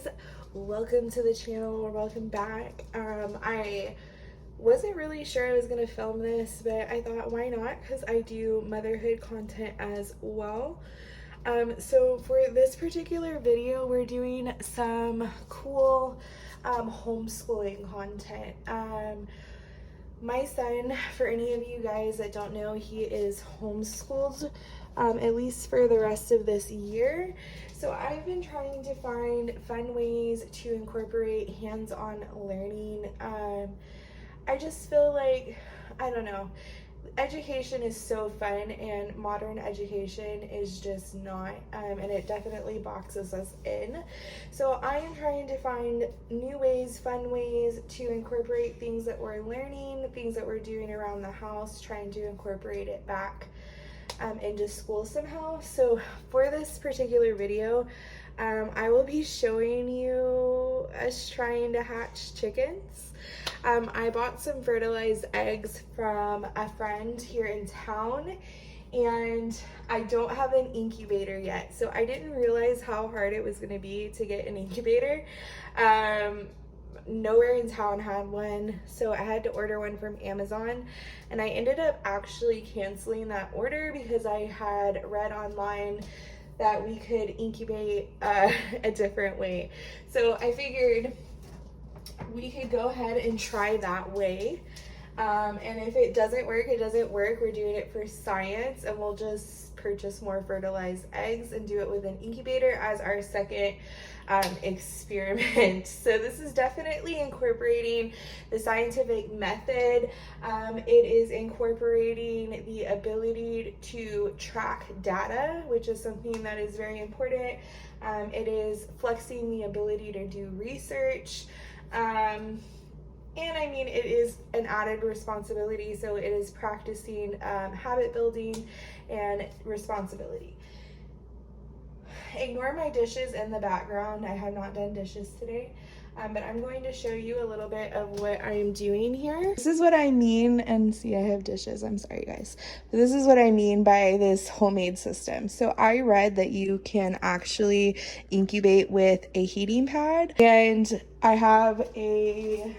guys, welcome to the channel, or welcome back. I wasn't really sure I was gonna film this, but I thought why not, because I do motherhood content as well. So for this particular video, we're doing some cool homeschooling content. My son, for any of you guys that don't know, he is homeschooled, at least for the rest of this year. So I've been trying to find fun ways to incorporate hands-on learning. I just feel like, I don't know, education is so fun, and modern education is just not, and it definitely boxes us in. So I am trying to find new ways, fun ways to incorporate things that we're learning, things that we're doing around the house, trying to incorporate it back into school somehow. So for this particular video, I will be showing you us trying to hatch chickens. I bought some fertilized eggs from a friend here in town, and I don't have an incubator yet. So I didn't realize how hard it was going to be to get an incubator. Nowhere in town had one, so I had to order one from Amazon, and I ended up actually canceling that order because I had read online that we could incubate a different way. So I figured we could go ahead and try that way, and if it doesn't work, it doesn't work. We're doing it for science, and we'll just purchase more fertilized eggs and do it with an incubator as our second experiment. So this is definitely incorporating the scientific method. It is incorporating the ability to track data, which is something that is very important. It is flexing the ability to do research. And I mean, it is an added responsibility, so it is practicing habit building and responsibility. Ignore my dishes in the background. I have not done dishes today, but I'm going to show you a little bit of what I am doing here. This is what I mean, and see, I have dishes. I'm sorry, guys. But this is what I mean by this homemade system. So I read that you can actually incubate with a heating pad, and I have a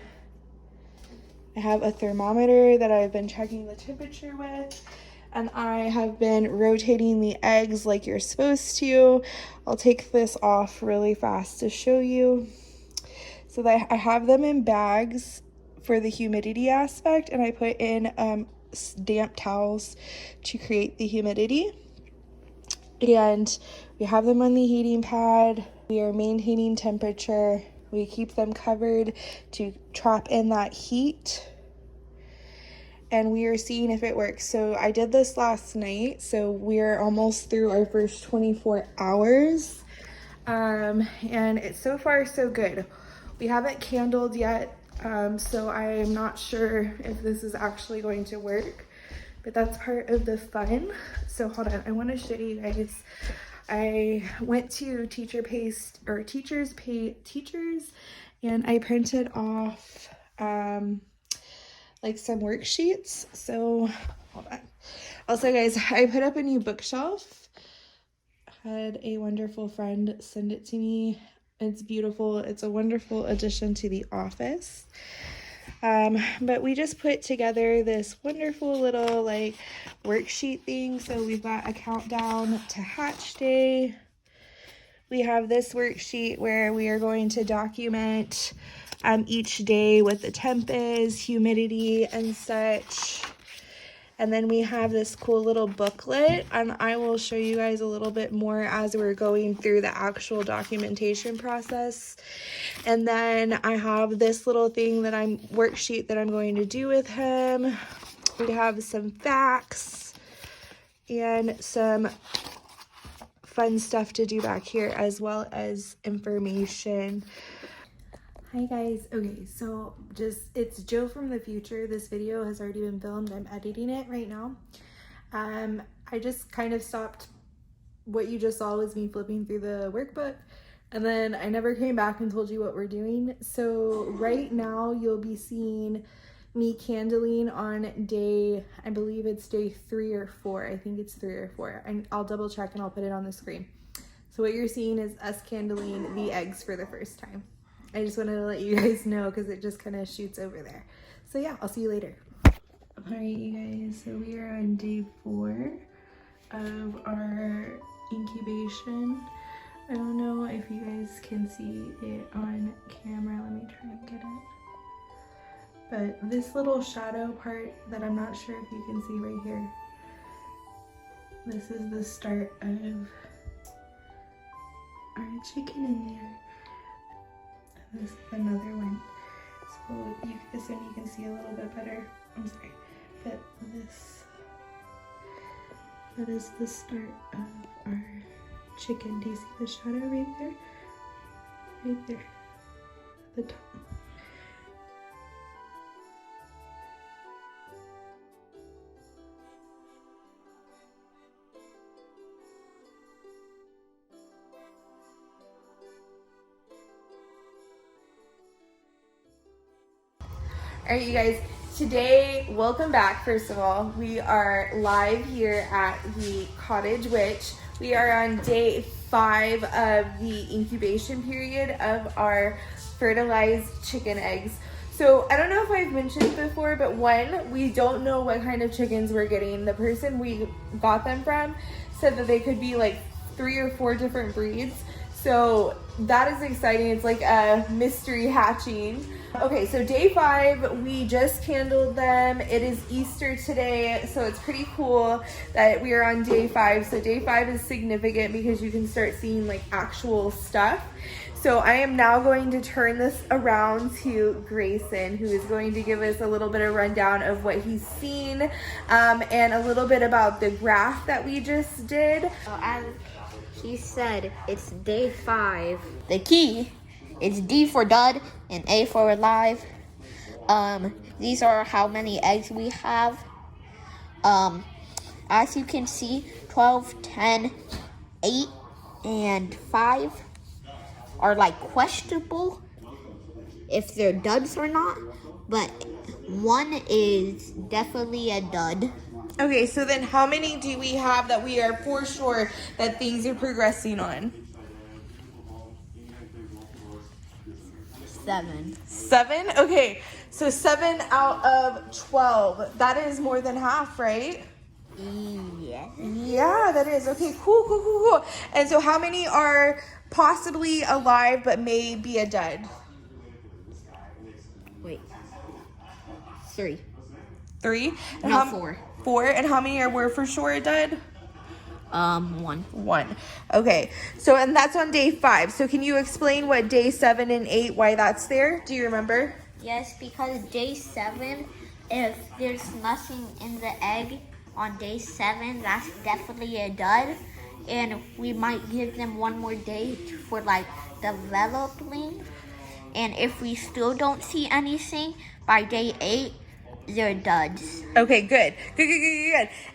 thermometer that I've been checking the temperature with, and I have been rotating the eggs like you're supposed to. I'll take this off really fast to show you. So that I have them in bags for the humidity aspect, and I put in damp towels to create the humidity. And we have them on the heating pad. We are maintaining temperature. We keep them covered to trap in that heat, and we are seeing if it works. So I did this last night, so we're almost through our first 24 hours, and it's so far so good. We haven't candled yet, so I'm not sure if this is actually going to work, but that's part of the fun. So hold on, I want to show you guys. I went to Teachers, and I printed off like some worksheets. So hold on. Also, guys, I put up a new bookshelf. Had a wonderful friend send it to me. It's beautiful. It's a wonderful addition to the office. But we just put together this wonderful little like worksheet thing. So we've got a countdown to hatch day. We have this worksheet where we are going to document each day what the temp is, humidity, and such. And then we have this cool little booklet, and I will show you guys a little bit more as we're going through the actual documentation process. And then I have this little thing that worksheet that I'm going to do with him. We have some facts and some fun stuff to do back here, as well as information. Hi guys. Okay, so it's Joe from the future. This video has already been filmed. I'm editing it right now. I just kind of stopped. What you just saw was me flipping through the workbook, and then I never came back and told you what we're doing. So right now you'll be seeing me candling on day, I believe it's day 3 or 4. I think it's 3 or 4. I'll double check and I'll put it on the screen. So what you're seeing is us candling the eggs for the first time. I just wanted to let you guys know because it just kind of shoots over there. So yeah, I'll see you later. All right, you guys, so we are on day 4 of our incubation. I don't know if you guys can see it on camera. Let me try and get it. But this little shadow part that I'm not sure if you can see right here, this is the start of our chicken in there. And this is another one. So this one you can see a little bit better. I'm sorry. But that is the start of our chicken. Do you see the shadow right there? Right there. At the top. All right, you guys, today, welcome back, first of all. We are live here at the cottage, which we are on day 5 of the incubation period of our fertilized chicken eggs. So I don't know if I've mentioned before, but one, we don't know what kind of chickens we're getting. The person we got them from said that they could be like 3 or 4 different breeds. So that is exciting. It's like a mystery hatching. Okay, so day 5, we just candled them. It is Easter today, so it's pretty cool that we are on day 5. So day 5 is significant because you can start seeing like actual stuff. So I am now going to turn this around to Grayson, who is going to give us a little bit of rundown of what he's seen and a little bit about the graph that we just did. As he said, it's day 5. The key is D for dud and A for alive. These are how many eggs we have. As you can see, 12, 10, 8, and 5 are like questionable if they're duds or not, but 1 is definitely a dud. Okay, so then how many do we have that we are for sure that things are progressing on? 7. 7? Okay, so 7 out of 12. That is more than half, right? Yeah. Yeah, that is. Okay, cool. And so how many are possibly alive but may be a dud? Wait. 3. 3? And No, 4. 4. And how many were for sure a dud? 1. 1. Okay, so and that's on day 5. So can you explain what day 7 and 8, why that's there? Do you remember? Yes, because day 7, if there's nothing in the egg on day 7, that's definitely a dud. And we might give them 1 more day for like developing. And if we still don't see anything by day 8, they're duds. Okay, good.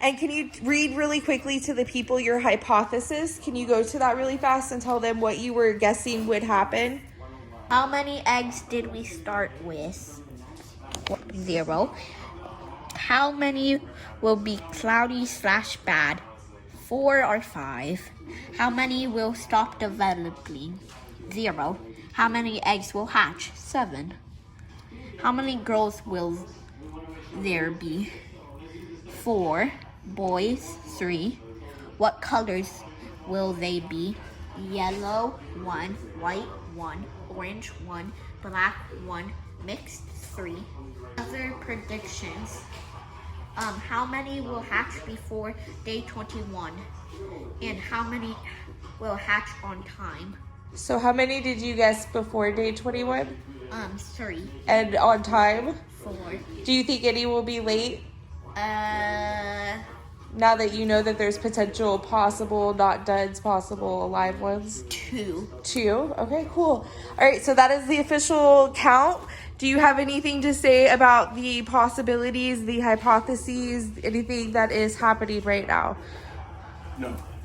And can you read really quickly to the people your hypothesis? Can you go to that really fast and tell them what you were guessing would happen? How many eggs did we start with? 0. How many will be cloudy/bad? 4 or 5. How many will stop developing? 0. How many eggs will hatch? 7. How many girls will there be? 4. Boys, 3. What colors will they be? Yellow, 1. White, 1. Orange, 1. Black, 1. Mixed, 3. Other predictions. How many will hatch before day 21? And how many will hatch on time? So how many did you guess before day 21? 3. And on time? 4. Do you think any will be late? Now that you know that there's potential possible, not duds, possible alive ones? 2. 2? Okay, cool. All right, so that is the official count. Do you have anything to say about the possibilities, the hypotheses, anything that is happening right now?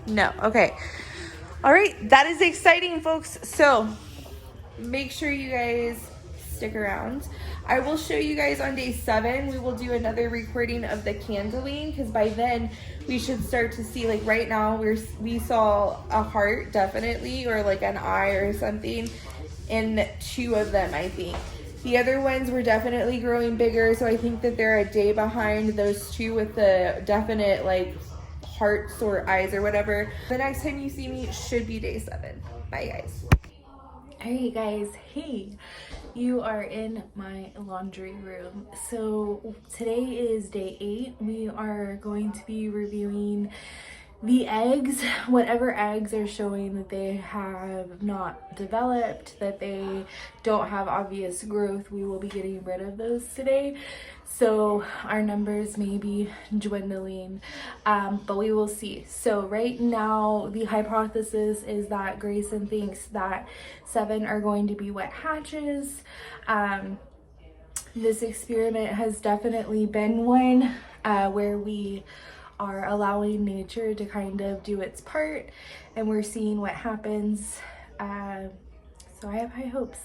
No, okay. All right, that is exciting, folks. So make sure you guys stick around. I will show you guys on day 7. We will do another recording of the candling, because by then we should start to see, like right now we saw a heart definitely, or like an eye or something in 2 of them, I think. The other ones were definitely growing bigger, so I think that they're a day behind those 2 with the definite like hearts or eyes or whatever. The next time you see me should be day 7. Bye guys. Hey guys, hey, you are in my laundry room. So today is day 8. We are going to be reviewing the eggs, whatever eggs are showing that they have not developed, that they don't have obvious growth, we will be getting rid of those today. So our numbers may be dwindling, but we will see. So right now the hypothesis is that Grayson thinks that 7 are going to be wet hatches. This experiment has definitely been one where we are allowing nature to kind of do its part, and we're seeing what happens. So I have high hopes.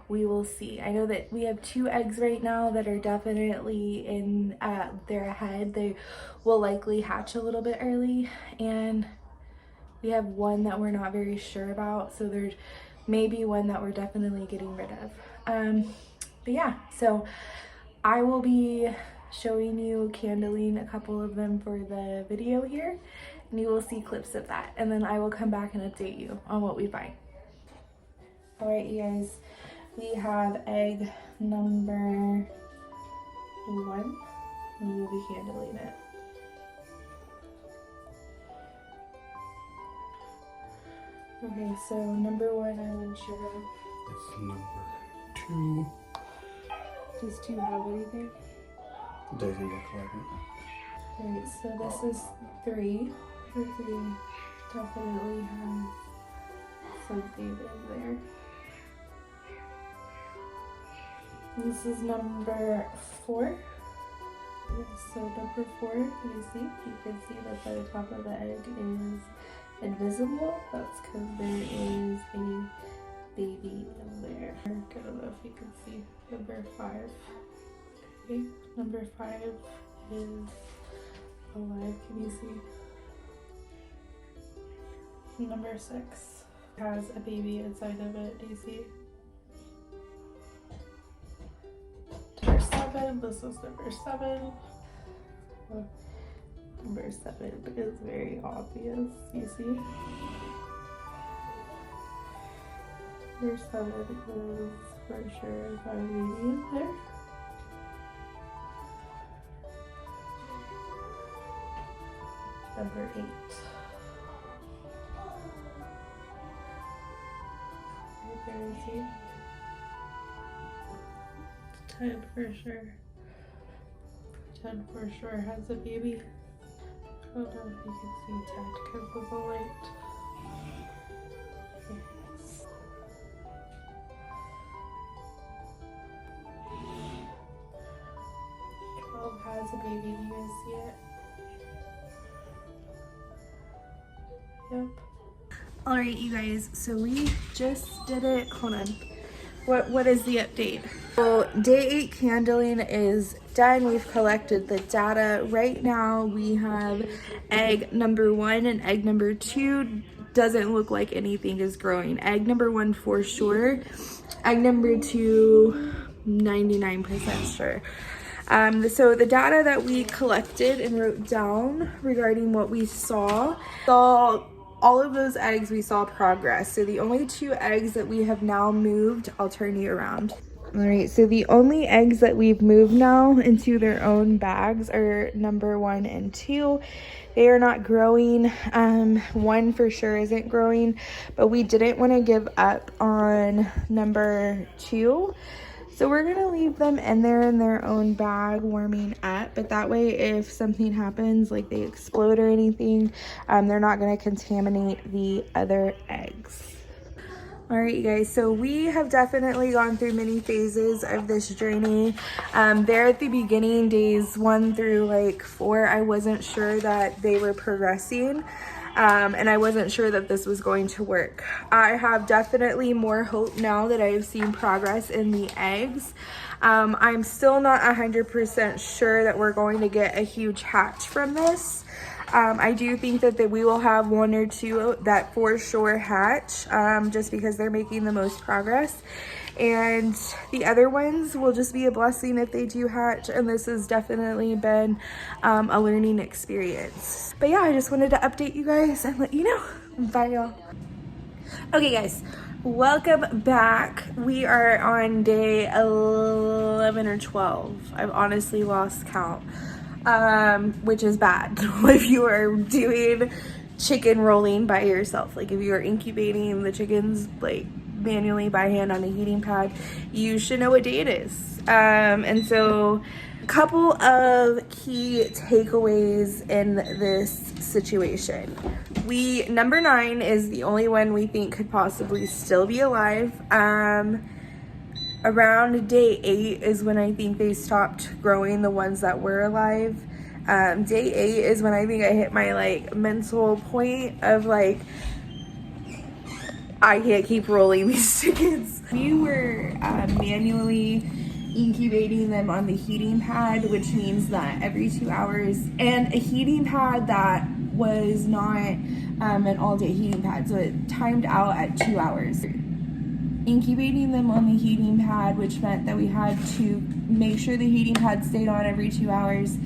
We will see. I know that we have 2 eggs right now that are definitely in they're ahead. They will likely hatch a little bit early, and we have 1 that we're not very sure about, so there's maybe 1 that we're definitely getting rid of. But yeah, so I will be showing you candling a couple of them for the video here, and you will see clips of that, and then I will come back and update you on what we find. All right, you guys, we have egg number 1, and we will be candling it. Okay, so number 1, I'm unsure of. It's number 2. Does 2 have anything? Doesn't look like it. Alright, so this is 3. 3 definitely has something in there. This is number 4. Yes, so number 4, can you see? You can see that the top of the egg is invisible. That's because there is a baby in there. I don't know if you can see. Number 5. Okay, number 5 is alive. Can you see? Number 6 has a baby inside of it. Do you see? Number 7. This is number 7. Number 7 is very obvious. You see? Number 7 is for sure got a baby in there. Number 8. Right there, you see? 10 for sure. 10 for sure has a baby. I don't know if you can see 10 because of the light. Yes. 12 has a baby. Do you guys see it? Yep. Alright, you guys, so we just did it. Hold on. What is the update? So day 8 candling is done. We've collected the data. Right now we have egg number 1 and egg number 2 doesn't look like anything is growing. Egg number 1 for sure. Egg number 2, 99% sure. So the data that we collected and wrote down regarding what we saw all of those eggs, we saw progress. So the only 2 eggs that we have now moved, I'll turn you around. All right, so the only eggs that we've moved now into their own bags are number 1 and 2. They are not growing. 1 for sure isn't growing, but we didn't want to give up on number 2. So we're gonna leave them in there in their own bag warming up, but that way if something happens, like they explode or anything, they're not gonna contaminate the other eggs. All right, you guys, so we have definitely gone through many phases of this journey. There at the beginning, days 1 through like 4, I wasn't sure that they were progressing. and I wasn't sure that this was going to work. I have definitely more hope now that I have seen progress in the eggs. I'm still not 100% sure that we're going to get a huge hatch from this. I do think that we will have one or two that for sure hatch, just because they're making the most progress. And the other ones will just be a blessing if they do hatch, and this has definitely been a learning experience. But yeah, I just wanted to update you guys and let you know. Bye, y'all. Okay, guys, welcome back. We are on day 11 or 12. I've honestly lost count, which is bad if you are doing chicken rolling by yourself. Like if you are incubating the chickens like manually by hand on a heating pad, you should know what day it is. And so a couple of key takeaways in this situation. Number 9 is the only one we think could possibly still be alive. Around day 8 is when I think they stopped growing the ones that were alive. Day 8 is when I think I hit my like mental point of like, I can't keep rolling these chickens. We were manually incubating them on the heating pad, which means that every 2 hours, and a heating pad that was not an all-day heating pad, so it timed out at 2 hours. Incubating them on the heating pad, which meant that we had to make sure the heating pad stayed on every 2 hours,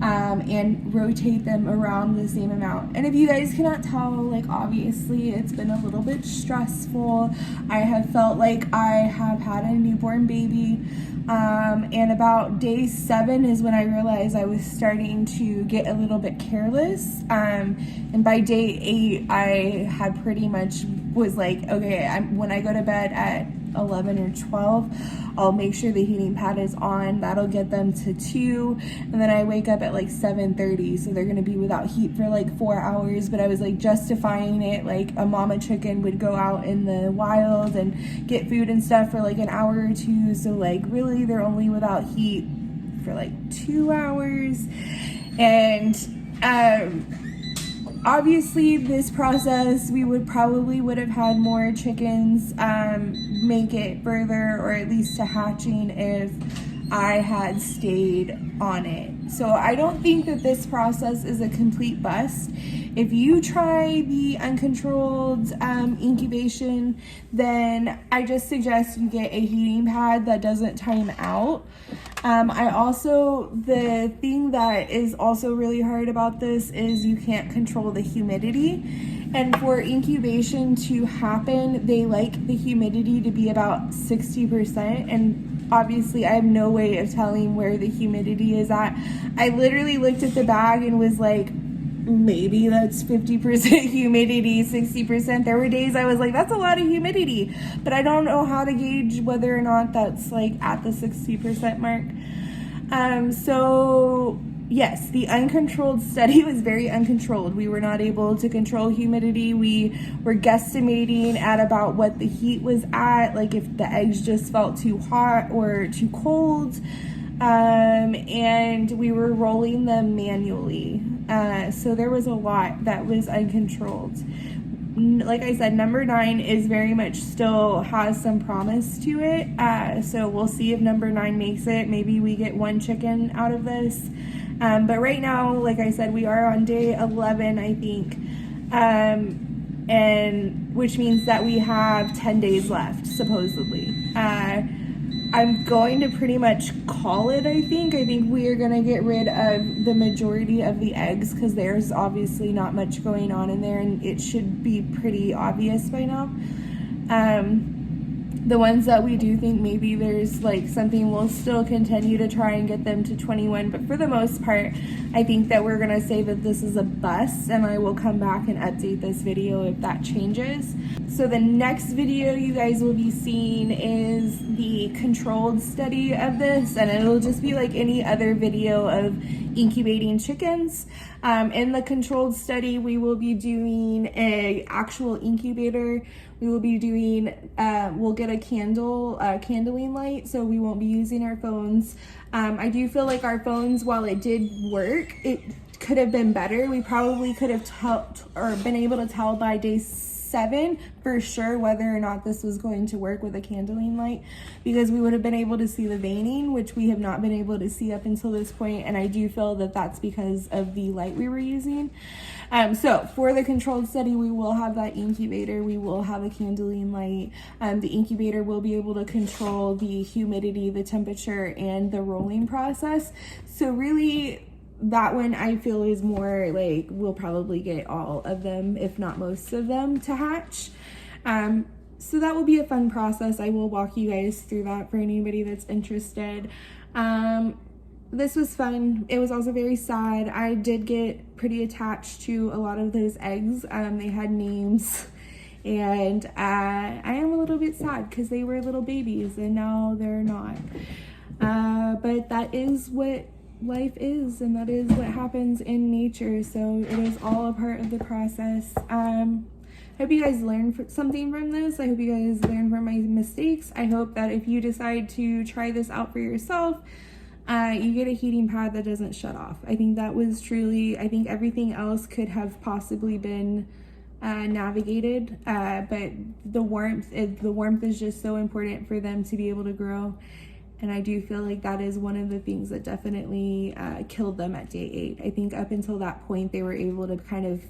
and rotate them around the same amount. And if you guys cannot tell, like obviously it's been a little bit stressful. I have felt like I have had a newborn baby, and about day 7 is when I realized I was starting to get a little bit careless, and by day 8 I had pretty much was like, okay, when I go to bed at 11 or 12, I'll make sure the heating pad is on. That'll get them to 2, and then I wake up at like 7:30, so they're gonna be without heat for like 4 hours. But I was like justifying it like a mama chicken would go out in the wild and get food and stuff for like an hour or 2, so like really they're only without heat for like 2 hours. And obviously this process, we would have had more chickens make it further, or at least to hatching, if I had stayed on it. So I don't think that this process is a complete bust. If you try the uncontrolled incubation, then I just suggest you get a heating pad that doesn't time out. The thing that is also really hard about this is you can't control the humidity. And for incubation to happen, they like the humidity to be about 60%. And obviously I have no way of telling where the humidity is at. I literally looked at the bag and was like, maybe that's 50% humidity, 60%. There were days I was like, that's a lot of humidity, but I don't know how to gauge whether or not that's like at the 60% mark. So yes, the uncontrolled study was very uncontrolled. We were not able to control humidity. We were guesstimating at about what the heat was at, like if the eggs just felt too hot or too cold. And we were rolling them manually. So there was a lot that was uncontrolled. Like I said, number 9 is very much still has some promise to it. So we'll see if number 9 makes it. Maybe we get 1 chicken out of this. But right now, like I said, we are on day 11, I think. And which means that we have 10 days left, supposedly. I'm going to pretty much call it, I think. I think we are going to get rid of the majority of the eggs because there's obviously not much going on in there, and it should be pretty obvious by now. The ones that we do think maybe there's like something, we'll still continue to try and get them to 21, but for the most part, I think that we're gonna say that this is a bust, and I will come back and update this video if that changes. So the next video you guys will be seeing is the controlled study of this, and it'll just be like any other video of incubating chickens. In the controlled study, we will be doing a actual incubator. We will be doing, we'll get a candling light, so we won't be using our phones. I do feel like our phones, while it did work, it could have been better. We probably could have been able to tell by day 7 for sure whether or not this was going to work with a candling light, because we would have been able to see the veining, which we have not been able to see up until this point, and I do feel that that's because of the light we were using. So for the controlled study, we will have that incubator, we will have a candling light. The incubator will be able to control the humidity, the temperature, and the rolling process. So really, that one I feel is more like we'll probably get all of them, if not most of them, to hatch. So that will be a fun process. I will walk you guys through that for anybody that's interested. This was fun. It was also very sad. I did get pretty attached to a lot of those eggs. They had names, and I am a little bit sad because they were little babies and now they're not. But that is what life is, and that is what happens in nature, so it is all a part of the process. I hope you guys learned something from this. I hope you guys learned from my mistakes. I hope that if you decide to try this out for yourself, you get a heating pad that doesn't shut off. I think that was truly, I think everything else could have possibly been navigated, but the warmth is just so important for them to be able to grow. And I do feel like that is one of the things that definitely killed them at day 8. I think up until that point, they were able to kind of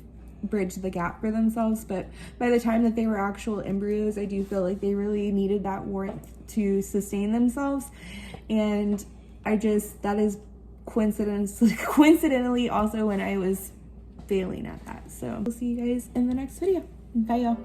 bridge the gap for themselves. But by the time that they were actual embryos, I do feel like they really needed that warmth to sustain themselves. And that is coincidentally also when I was failing at that. So we'll see you guys in the next video. Bye, y'all.